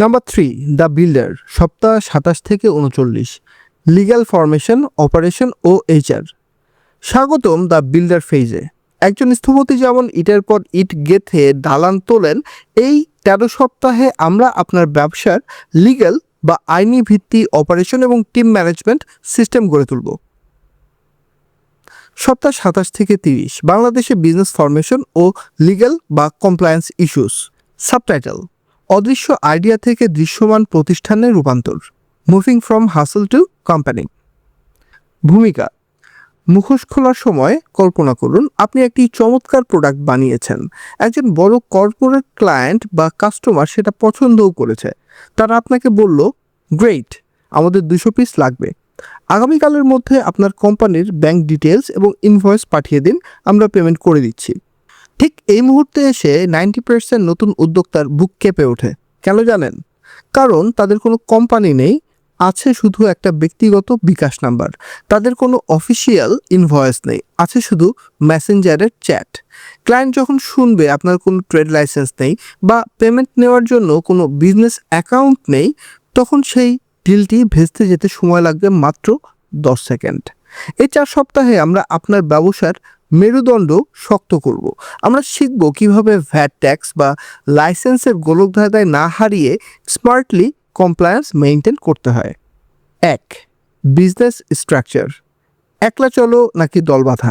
Number 3, the builder, সপ্তাহ 27 থেকে 39, legal formation, operation ও HR. স্বাগতম দ্য বিল্ডার ফেজে। একজন স্থপতি যেমন ইটের পর ইট গেঁথে দালান তোলেন, এই 13 সপ্তাহে আমরা আপনার ব্যবসার লিগ্যাল বা আইনি ভিত্তি, অপারেশন এবং টিম ম্যানেজমেন্ট সিস্টেম গড়ে তুলব। সপ্তাহ 27 থেকে 30, বাংলাদেশে বিজনেস ফরমেশন ও লিগ্যাল বা কমপ্লায়েন্স ইস্যুস। সাবটাইটেল: অদৃশ্য আইডিয়া থেকে দৃশ্যমান প্রতিষ্ঠানের রূপান্তর, মুভিং ফ্রম হাসল টু কোম্পানি। ভূমিকা: মুখোশ খোলার সময় কল্পনা করুন আপনি একটি চমৎকার প্রোডাক্ট বানিয়েছেন। একজন বড় কর্পোরেট ক্লায়েন্ট বা কাস্টমার সেটা পছন্দও করেছে। তারা আপনাকে বলল, গ্রেট, আমাদের 200 পিস লাগবে। আগামীকালের মধ্যে আপনার কোম্পানির ব্যাংক ডিটেলস এবং ইনভয়েস পাঠিয়ে দিন, আমরা পেমেন্ট করে দিচ্ছি। ঠিক এই মুহূর্তে এসে 90% নতুন উদ্যোক্তার বুক কেঁপে ওঠে। কেন জানেন? কারণ তাদের কোনো কোম্পানি নেই, আছে শুধু একটা ব্যক্তিগত বিকাশ নাম্বার। তাদের কোনো অফিসিয়াল ইনভয়েস নেই, আছে শুধু মেসেঞ্জারের চ্যাট। ক্লায়েন্ট যখন শুনবে আপনার কোনো ট্রেড লাইসেন্স নেই বা পেমেন্ট নেওয়ার জন্য কোনো বিজনেস অ্যাকাউন্ট নেই, তখন সেই ডিলটি ভেস্তে যেতে সময় লাগবে মাত্র 10 সেকেন্ড। এই 4 সপ্তাহে আমরা আপনার ব্যবসার মেরুদণ্ড শক্ত করব। আমরা শিখব কিভাবে ভ্যাট ট্যাক্স বা লাইসেন্সের গোলকধাঁধায় না হারিয়ে স্মার্টলি কমপ্লায়েন্স মেইনটেইন করতে হয়। 1. Business structure. একলা চলো নাকি দল বাঁধা?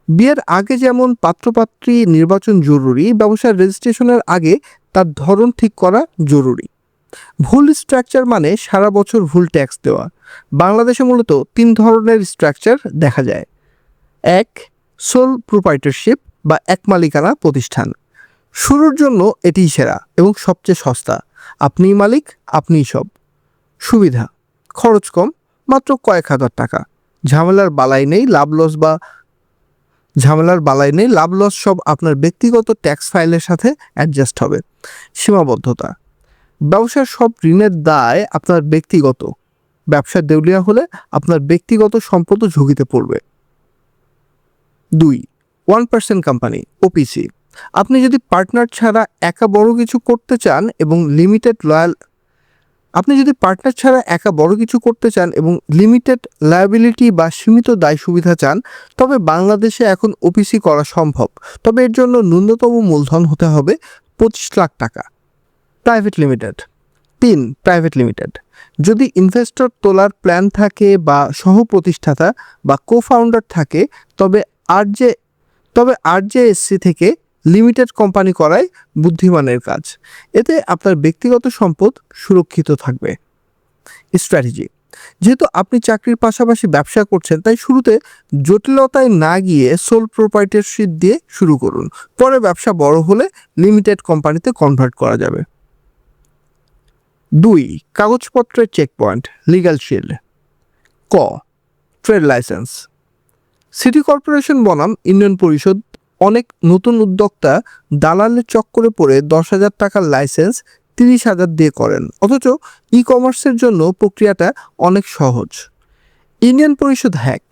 বিয়ের আগে যেমন পাত্রপাত্রী নির্বাচন জরুরি, ব্যবসার রেজিস্ট্রেশনের আগে তার ধরন ঠিক করা জরুরি। ভুল স্ট্রাকচার মানে সারা বছর ভুল ট্যাক্স দেওয়া। বাংলাদেশে মূলত 3 ধরনের স্ট্রাকচার দেখা যায়। 1. সোল প্রোপ্রাইটরশিপ বা এক মালিকানা প্রতিষ্ঠান। শুরুর জন্য এটিই সেরা এবং সবচেয়ে সস্তা। আপনিই মালিক, আপনিই সব। সুবিধা: খরচ কম, মাত্র কয়েক হাজার টাকা। ঝামেলার বালাই নেই, লাভ লস সব আপনার ব্যক্তিগত ট্যাক্স ফাইলের সাথে অ্যাডজাস্ট হবে। সীমাবদ্ধতা: ব্যবসার সব ঋণের দায় আপনার ব্যক্তিগত। ব্যবসা দেউলিয়া হলে আপনার ব্যক্তিগত সম্পদও ঝুঁকিতে পড়বে। 2. 1% কোম্পানি, ওপিসি। আপনি যদি পার্টনার ছাড়া একা বড় কিছু করতে চান এবং লিমিটেড লায়াবিলিটি বা সীমিত দায় সুবিধা চান, তবে বাংলাদেশে এখন ওপিসি করা সম্ভব। তবে এর জন্য ন্যূনতম মূলধন হতে হবে 25 লাখ টাকা। Private limited. 3. Private limited. যদি ইনভেস্টর তোলার প্ল্যান থাকে বা সহ প্রতিষ্ঠাতা বা কো-ফাউন্ডার থাকে, তবে আরজেএসসি থেকে লিমিটেড কোম্পানি করাই বুদ্ধিমানের কাজ। এতে আপনার ব্যক্তিগত সম্পদ সুরক্ষিত থাকবে। স্ট্র্যাটেজি: যেহেতু আপনি চাকরির পাশাপাশি ব্যবসা করছেন, তাই শুরুতে জটিলতায় না গিয়ে সোল প্রোপ্রাইটরশিপ দিয়ে শুরু করুন। পরে ব্যবসা বড় হলে লিমিটেড কোম্পানিতে কনভার্ট করা যাবে। 2. কাগজপত্রের চেকপয়েন্ট, লিগ্যাল শিল্ড। ক. Trade licence. সিটি কর্পোরেশন বনাম ইউনিয়ন পরিষদ। অনেক নতুন উদ্যোক্তা দালালের চক্করে পড়ে 10,000 টাকার লাইসেন্স 30,000 দিয়ে করেন, অথচ ই কমার্সের জন্য প্রক্রিয়াটা অনেক সহজ। ইউনিয়ন পরিষদ হ্যাক: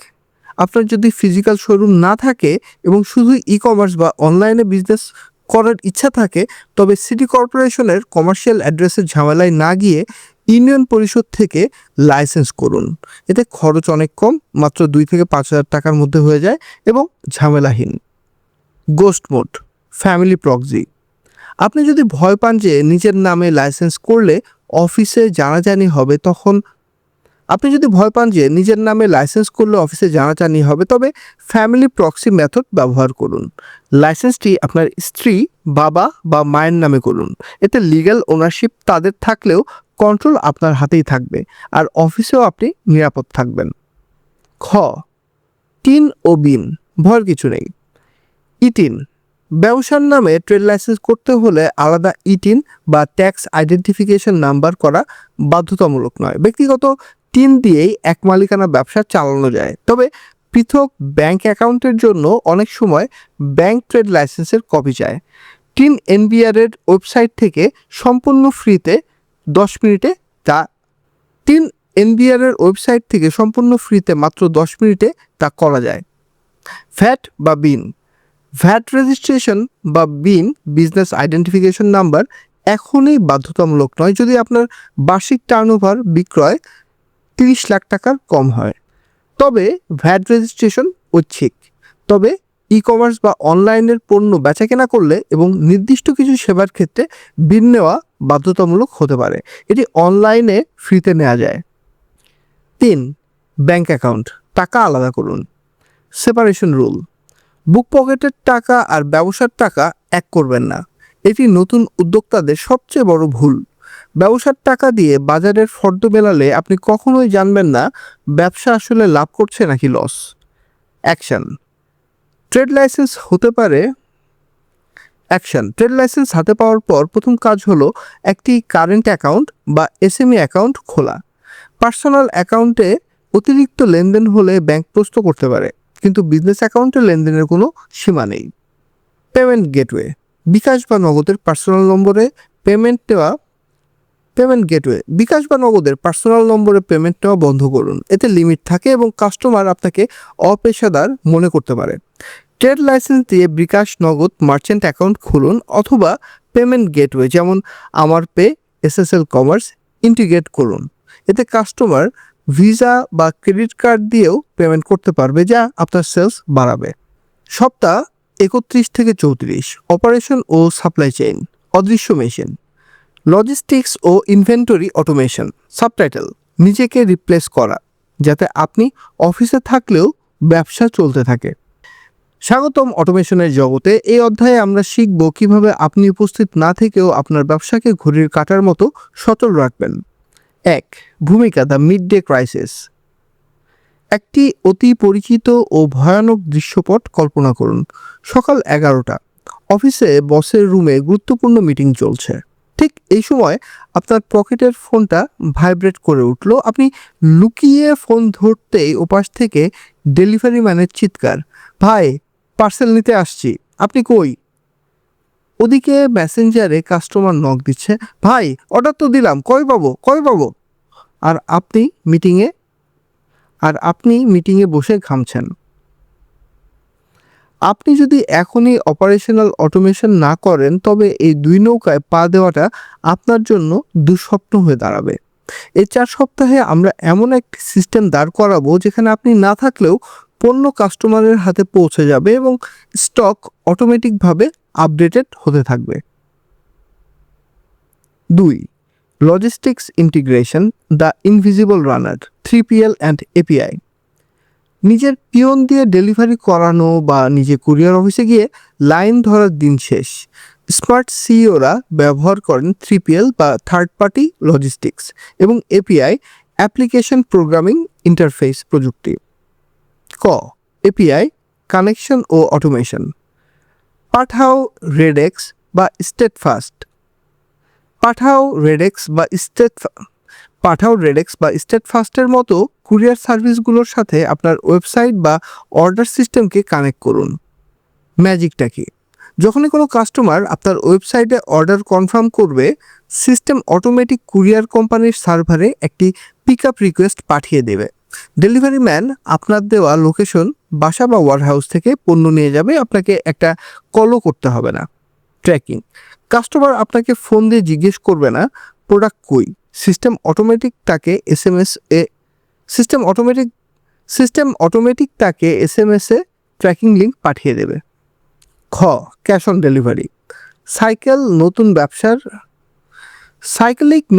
আপনার যদি ফিজিক্যাল শোরুম না থাকে এবং শুধু ই কমার্স বা অনলাইনে বিজনেস করার ইচ্ছা থাকে, তবে সিটি কর্পোরেশনের কমার্শিয়াল অ্যাড্রেসের ঝামেলায় না গিয়ে ইউনিয়ন পরিষদ থেকে লাইসেন্স করুন। এতে খরচ অনেক কম, মাত্র 2 থেকে 5,000 টাকার মধ্যে হয়ে যায় এবং ঝামেলাহীন। Ghost mode, family proxy. আপনি যদি ভয় পান যে নিজের নামে লাইসেন্স করলে অফিসে জানাজানি হবে, তবে ফ্যামিলি প্রক্সি মেথড ব্যবহার করুন। লাইসেন্সটি আপনার স্ত্রী, বাবা বা মায়ের নামে করুন। এতে লিগ্যাল ওনারশিপ তাদের থাকলেও কন্ট্রোল আপনার হাতেই থাকবে, আর অফিসেও আপনি নিরাপদ থাকবেন। খ. টিন ও বিন, ভয়ের কিছু নেই। ইটিন: ব্যবসার নামে ট্রেড লাইসেন্স করতে হলে আলাদা ইটিন বা ট্যাক্স আইডেন্টিফিকেশন নাম্বার করা বাধ্যতামূলক নয়। ব্যক্তিগত টিন দিয়েই এক মালিকানা ব্যবসা চালানো যায়। তবে পৃথক ব্যাংক অ্যাকাউন্টের জন্য অনেক সময় ব্যাংক ট্রেড লাইসেন্সের কপি চায়। টিন এনবিআর এর ওয়েবসাইট থেকে সম্পূর্ণ ফ্রিতে 10 মিনিটে মাত্র 10 মিনিটে তা করা যায়। ভ্যাট বা বিন। ভ্যাট রেজিস্ট্রেশন বা বিন, বিজনেস আইডেন্টিফিকেশন নাম্বার, এখনই বাধ্যতামূলক নয় যদি আপনার বার্ষিক টার্নওভার বিক্রয় 30 লাখ টাকার কম হয়। তবে ভ্যাট রেজিস্ট্রেশন ঐচ্ছিক। তবে ই-কমার্স বা অনলাইনের পণ্য বেচাকেনা করলে এবং নির্দিষ্ট কিছু সেবার ক্ষেত্রে বিল নেওয়া বাধ্যতামূলক হতে পারে। এটি অনলাইনে ফ্রিতে নেওয়া যায়। 3. ব্যাংক অ্যাকাউন্ট, টাকা আলাদা করুন। সেপারেশন রুল, বুক পকেটের টাকা আর ব্যবসার টাকা এক করবেন না। এটি নতুন উদ্যোক্তাদের সবচেয়ে বড় ভুল। ব্যবসার টাকা দিয়ে বাজারের ফর্দ মেলালে আপনি কখনোই জানবেন না ব্যবসা আসলে লাভ করছে নাকি লস। অ্যাকশন, ট্রেড লাইসেন্স হাতে পাওয়ার পর প্রথম কাজ হলো একটি কারেন্ট অ্যাকাউন্ট বা এসএমই অ্যাকাউন্ট খোলা। পার্সোনাল অ্যাকাউন্টে অতিরিক্ত লেনদেন হলে ব্যাংক প্রশ্ন করতে পারে, কিন্তু বিজনেস অ্যাকাউন্টে লেনদেনের কোনো সীমা নেই। পেমেন্ট গেটওয়ে, বিকাশ বা নগদের পার্সোনাল নম্বরে পেমেন্ট নেওয়া বন্ধ করুন। এতে লিমিট থাকে এবং কাস্টমার আপনাকে অপেশাদার মনে করতে পারে। ট্রেড লাইসেন্স দিয়ে বিকাশ, নগদ, মার্চেন্ট অ্যাকাউন্ট খুলুন অথবা পেমেন্ট গেটওয়ে যেমন আমার পে, এসএসএল কমার্স ইন্টিগ্রেট করুন। এতে কাস্টমার ভিসা বা ক্রেডিট কার্ড দিয়েও পেমেন্ট করতে পারবে, যা আপনার সেলস বাড়াবে। সপ্তাহ 31 থেকে 34, অপারেশন ও সাপ্লাই চেইন, অদৃশ্য মেশিন, লজিস্টিক্স ও ইনভেন্টরি অটোমেশন। সাবটাইটেল, নিজেকে রিপ্লেস করা যাতে আপনি অফিসে থাকলেও ব্যবসা চলতে থাকে। স্বাগতম অটোমেশনের জগতে। এই অধ্যায়ে আমরা শিখব কিভাবে আপনি উপস্থিত না থেকেও আপনার ব্যবসাকে ঘড়ির কাঁটার মতো সচল রাখবেন। 1. ভূমিকা, দ্য মিড ডে ক্রাইসিস। একটি অতি পরিচিত ও ভয়ানক দৃশ্যপট কল্পনা করুন। সকাল 11টা, অফিসে বসের রুমে গুরুত্বপূর্ণ মিটিং চলছে। ঠিক এই সময় আপনার পকেটের ফোনটা ভাইব্রেট করে উঠল। আপনি লুকিয়ে ফোন ধরতেই ওপাশ থেকে ডেলিভারি ম্যানের চিৎকার, ভাই পার্সেল নিতে আসছি, আপনি কই? ওদিকে মেসেঞ্জারে কাস্টমার নক দিচ্ছে, ভাই অর্ডার তো দিলাম, কই পাবো? আর আপনি মিটিংয়ে বসে ঘামছেন। আপনি যদি এখনই অপারেশনাল অটোমেশন না করেন তবে এই দুই নৌকায় পা দেওয়াটা আপনার জন্য দুঃস্বপ্ন হয়ে দাঁড়াবে। এই 4 সপ্তাহে আমরা এমন একটি সিস্টেম দাঁড় করাবো যেখানে আপনি না থাকলেও পণ্য কাস্টমারের হাতে পৌঁছে যাবে এবং স্টক অটোমেটিকভাবে আপডেটেড হতে থাকবে। 2. Logistics integration, the invisible runner, 3PL and API। নিজের পিয়ন দিয়ে ডেলিভারি করানো বা নিজে কুরিয়ার অফিসে গিয়ে লাইন ধরার দিন শেষ। স্মার্ট সিইওরা ব্যবহার করেন 3PL বা থার্ড পার্টি লজিস্টিক্স এবং API, অ্যাপ্লিকেশন প্রোগ্রামিং ইন্টারফেস প্রযুক্তি। ক. API, কানেকশন ও অটোমেশন। পাঠাও, রেডেক্স বা স্টেটফাস্টের মতো কুরিয়ার সার্ভিসগুলোর সাথে আপনার ওয়েবসাইট বা অর্ডার সিস্টেমকে কানেক্ট করুন। ম্যাজিকটা কি? যখনই কোনো কাস্টমার আপনার ওয়েবসাইটে অর্ডার কনফার্ম করবে, সিস্টেম অটোমেটিক কুরিয়ার কোম্পানির সার্ভারে একটি পিকআপ রিকোয়েস্ট পাঠিয়ে দেবে। ডেলিভারি ম্যান আপনার দেওয়া লোকেশন, বাসা বা ওয়ারহাউস থেকে পণ্য নিয়ে যাবে, আপনাকে একটা কলও করতে হবে না। ট্র্যাকিং, কাস্টমার আপনাকে ফোন দিয়ে জিজ্ঞেস করবে না প্রোডাক্ট কই। সিস্টেম অটোমেটিক তাকে এসএমএসে ট্র্যাকিং লিঙ্ক পাঠিয়ে দেবে। খ. ক্যাশ অন ডেলিভারি, সাইকেলিক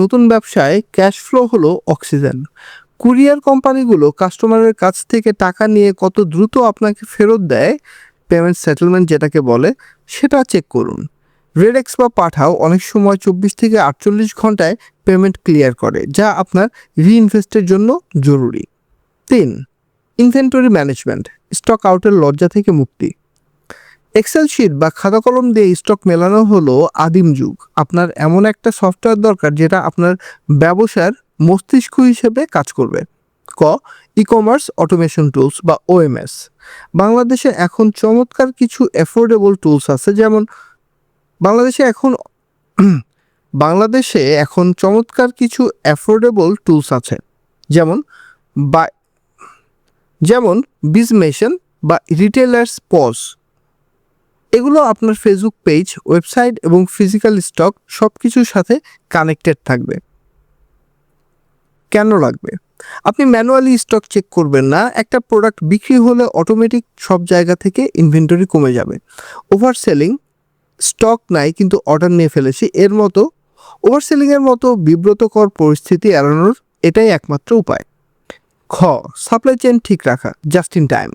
নতুন ব্যবসায় ক্যাশ ফ্লো হলো অক্সিজেন। কুরিয়ার কোম্পানিগুলো কাস্টমারের কাছ থেকে টাকা নিয়ে কত দ্রুত আপনাকে ফেরত দেয়, পেমেন্ট সেটেলমেন্ট যেটাকে বলে, সেটা চেক করুন। রেডেক্স বা পাঠাও অনেক সময় 24 থেকে 48 ঘন্টায় পেমেন্ট ক্লিয়ার করে, যা আপনার রিইনভেস্টের জন্য জরুরি। 3. ইনভেন্টরি ম্যানেজমেন্ট, স্টক আউটের লজ্জা থেকে মুক্তি। এক্সেল শিট বা খাতা কলম দিয়ে স্টক মেলানো হলো আদিম যুগ। আপনার এমন একটা সফটওয়্যার দরকার যেটা আপনার ব্যবসার মস্তিষ্ক হিসেবে কাজ করবে। ক. ই-কমার্স অটোমেশন টুলস বা OMS। বাংলাদেশে এখন চমৎকার কিছু অ্যাফোর্ডেবল টুলস আছে, যেমন যেমন বিজমেশন বা রিটেলার্স পজ, এগুলো আপনার ফেসবুক পেজ, ওয়েবসাইট এবং ফিজিক্যাল স্টক সব কিছুর সাথে কানেক্টেড থাকবে। কেন লাগবে? আপনি ম্যানুয়ালি স্টক চেক করবেন না। একটা প্রোডাক্ট বিক্রি হলে অটোমেটিক সব জায়গা থেকে ইনভেন্টরি কমে যাবে। ওভার সেলিং, স্টক নাই কিন্তু অর্ডার নিয়ে ফেলেছি, এর মতো ওভার সেলিংয়ের মতো বিব্রতকর পরিস্থিতি এড়ানোর এটাই একমাত্র উপায়। খ, সাপ্লাই চেইন ঠিক রাখা, জাস্ট ইন টাইম।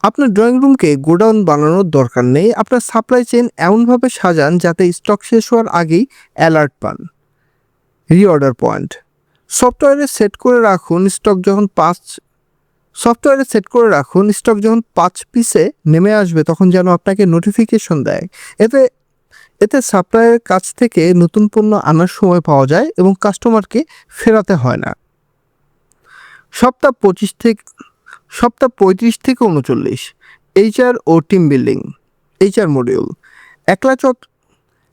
আপনার ড্রয়িং রুমকে গোডাউন বানানোর দরকার নেই। আপনার সাপ্লাই চেইন এমনভাবে সাজান যাতে স্টক শেষ হওয়ার আগেই অ্যালার্ট পান। রিঅর্ডার পয়েন্ট, সফটওয়্যারে সেট করে রাখুন স্টক যখন 5 পিসে নেমে আসবে তখন যেন আপনাকে নোটিফিকেশন দেয়। এতে এতে সাপ্লায়ারের কাছ থেকে নতুন পণ্য আনার সময় পাওয়া যায় এবং কাস্টমারকে ফেরাতে হয় না। সপ্তাহ 35 থেকে 39, এইচআর ও টিম বিল্ডিং। এইচআর মডিউল,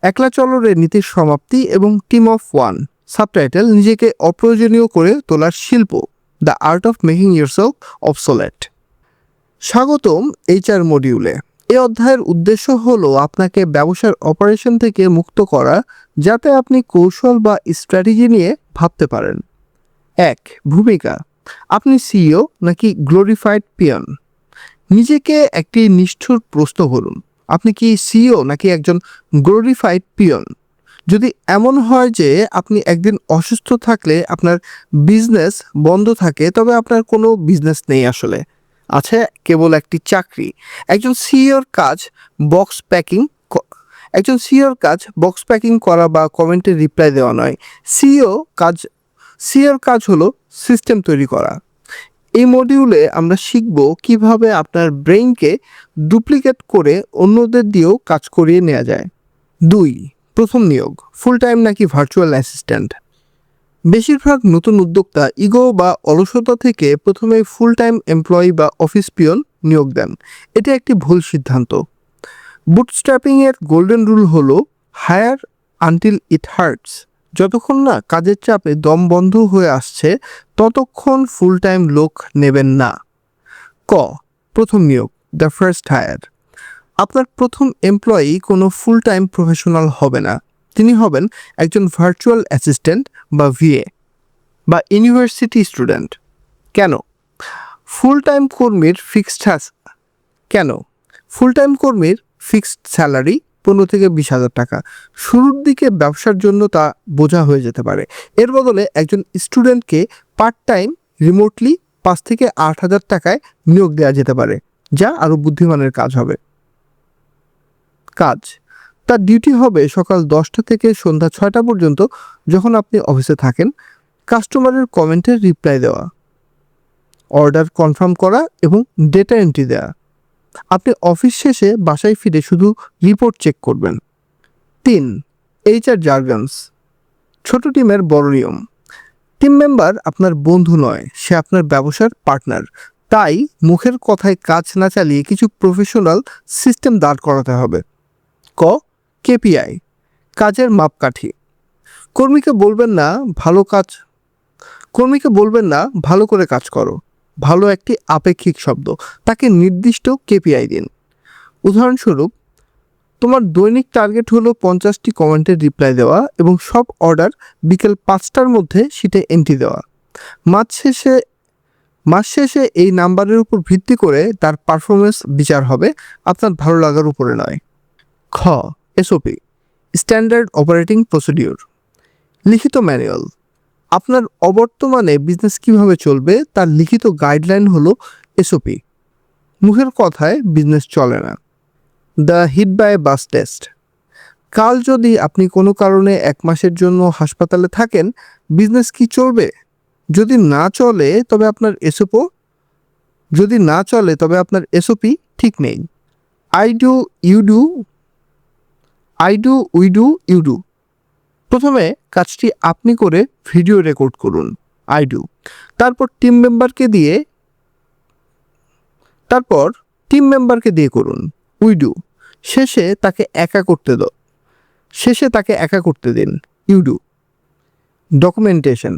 একলা চলরের নীতির সমাপ্তি এবং টিম অফ ওয়ান। সাবটাইটেল, নিজেকে অপ্রয়োজনীয় করে তোলার শিল্প, the art of making yourself obsolete. স্বাগতম এইচআর মডিউলে। এই অধ্যায়ের উদ্দেশ্য হলো আপনাকে ব্যবসার অপারেশন থেকে মুক্ত করা যাতে আপনি কৌশল বা স্ট্র্যাটেজি নিয়ে ভাবতে পারেন। 1. ভূমিকা, আপনি সিইও নাকি গ্লোরিফাইড পিয়ন? নিজেকে একটি নিষ্ঠুর প্রশ্ন করুন, আপনি কি সিইও নাকি একজন গ্লোরিফাইড পিয়ন? যদি এমন হয় যে আপনি একদিন অসুস্থ থাকলে আপনার বিজনেস বন্ধ থাকে, তবে আপনার কোনো বিজনেস নেই, আসলে আছে কেবল একটি চাকরি। একজন সিইওর কাজ বক্স প্যাকিং করা বা কমেন্টে রিপ্লাই দেওয়া নয়। সিইওর কাজ হলো সিস্টেম তৈরি করা। এই মডিউলে আমরা শিখব কিভাবে আপনার ব্রেইনকে ডুপ্লিকেট করে অন্যদের দিয়েও কাজ করিয়ে নেওয়া যায়। 2. প্রথম নিয়োগ, ফুল টাইম নাকি ভার্চুয়াল অ্যাসিস্ট্যান্ট? বেশিরভাগ নতুন উদ্যোক্তা ইগো বা অলসতা থেকে প্রথমে ফুল টাইম এমপ্লয়ি বা অফিস পিয়ন নিয়োগ দেন। এটা একটি ভুল সিদ্ধান্ত। বুটস্ট্র্যাপিংয়ের গোল্ডেন রুল হলো হায়ার আনটিল ইট হার্টস। যতক্ষণ না কাজের চাপে দম বন্ধ হয়ে আসছে ততক্ষণ ফুল টাইম লোক নেবেন না। ক, প্রথম নিয়োগ, দ্য ফার্স্ট হায়ার। আপনার প্রথম এমপ্লয়ি কোনো ফুল টাইম প্রফেশনাল হবে না। তিনি হবেন একজন ভার্চুয়াল অ্যাসিস্ট্যান্ট বা ভিএ বা ইউনিভার্সিটি স্টুডেন্ট। কেন? ফুল টাইম কর্মীর ফিক্সড স্যালারি 15 থেকে 20,000 টাকা। শুরুর দিকে ব্যবসার জন্য তা বোঝা হয়ে যেতে পারে। এর বদলে একজন স্টুডেন্টকে পার্ট টাইম রিমোটলি 5 থেকে 8,000 টাকায় নিয়োগ দেওয়া যেতে পারে, যা আরও বুদ্ধিমানের কাজ হবে। তার ডিউটি হবে সকাল 10টা থেকে সন্ধ্যা 6টা পর্যন্ত, যখন আপনি অফিসে থাকেন। কাস্টমারের কমেন্টের রিপ্লাই দেওয়া, অর্ডার কনফার্ম করা এবং ডেটা এন্ট্রি দেওয়া। আপনি অফিস শেষে বাসায় ফিরে শুধু রিপোর্ট চেক করবেন। 3. এইচআর জার্গনস, ছোট টিমের বড় নিয়ম। টিম মেম্বার আপনার বন্ধু নয়, সে আপনার ব্যবসার পার্টনার। তাই মুখের কথায় কাজ না চালিয়ে কিছু প্রফেশনাল সিস্টেম দাঁড় করাতে হবে। ক, কেপিআই, কাজের মাপকাঠি। কর্মীকে বলবেন না ভালো করে কাজ করো। ভালো একটি আপেক্ষিক শব্দ। তাকে নির্দিষ্ট কেপিআই দিন। উদাহরণস্বরূপ, তোমার দৈনিক টার্গেট হলো 50টি কমেন্টের রিপ্লাই দেওয়া এবং সব অর্ডার বিকেল 5টার মধ্যে শিটে এন্ট্রি দেওয়া। মাস শেষে এই নাম্বারের উপর ভিত্তি করে তার পারফরমেন্স বিচার হবে, আপনার ভালো লাগার উপরে নয়। খ, এসওপি, স্ট্যান্ডার্ড অপারেটিং প্রসিডিওর, লিখিত ম্যানুয়াল। আপনার অবর্তমানে বিজনেস কিভাবে চলবে তার লিখিত গাইডলাইন হলো এসওপি। মুখের কথায় বিজনেস চলে না। The hit by bus test, কাল যদি আপনি কোনো কারণে 1 মাসের জন্য হাসপাতালে থাকেন, বিজনেস কি চলবে? যদি না চলে তবে আপনার এসওপি ঠিক নেই। I do we do. প্রথমে কাজটি আপনি করে ভিডিও রেকর্ড করুন, আই ডু। তারপর টিম মেম্বারকে দিয়ে করুন, উই ডু। শেষে তাকে একা করতে দিন, ইউ ডু। ডকুমেন্টেশন,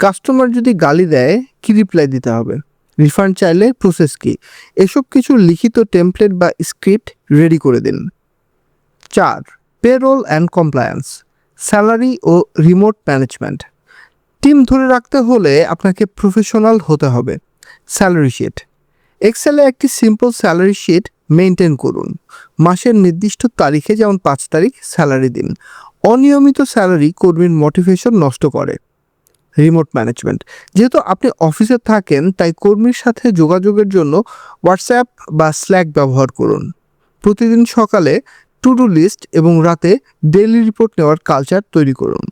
কাস্টমার যদি গালি দেয় কি রিপ্লাই দিতে হবে? রিফান্ড চাইলে প্রসেস কি, এসব কিছু লিখিত টেমপ্লেট বা স্ক্রিপ্ট রেডি করে দিন। 4. পেরোল অ্যান্ড কমপ্লায়েন্স, স্যালারি ও রিমোট ম্যানেজমেন্ট। টিম ধরে রাখতে হলে আপনাকে প্রফেশনাল হতে হবে। স্যালারি শিট, এক্সেলে একটি সিম্পল স্যালারি শিট মেনটেন করুন। মাসের নির্দিষ্ট তারিখে, যেমন 5 তারিখ, স্যালারি দিন। অনিয়মিত স্যালারি কর্মীর মোটিভেশন নষ্ট করে। রিমোট ম্যানেজমেন্ট, যেহেতু আপনি অফিসে থাকেন তাই কর্মীর সাথে যোগাযোগের জন্য হোয়াটসঅ্যাপ বা স্ল্যাক ব্যবহার করুন। প্রতিদিন সকালে টু ডু লিস্ট এবং রাতে ডেইলি রিপোর্ট নেওয়ার কালচার তৈরি করুন।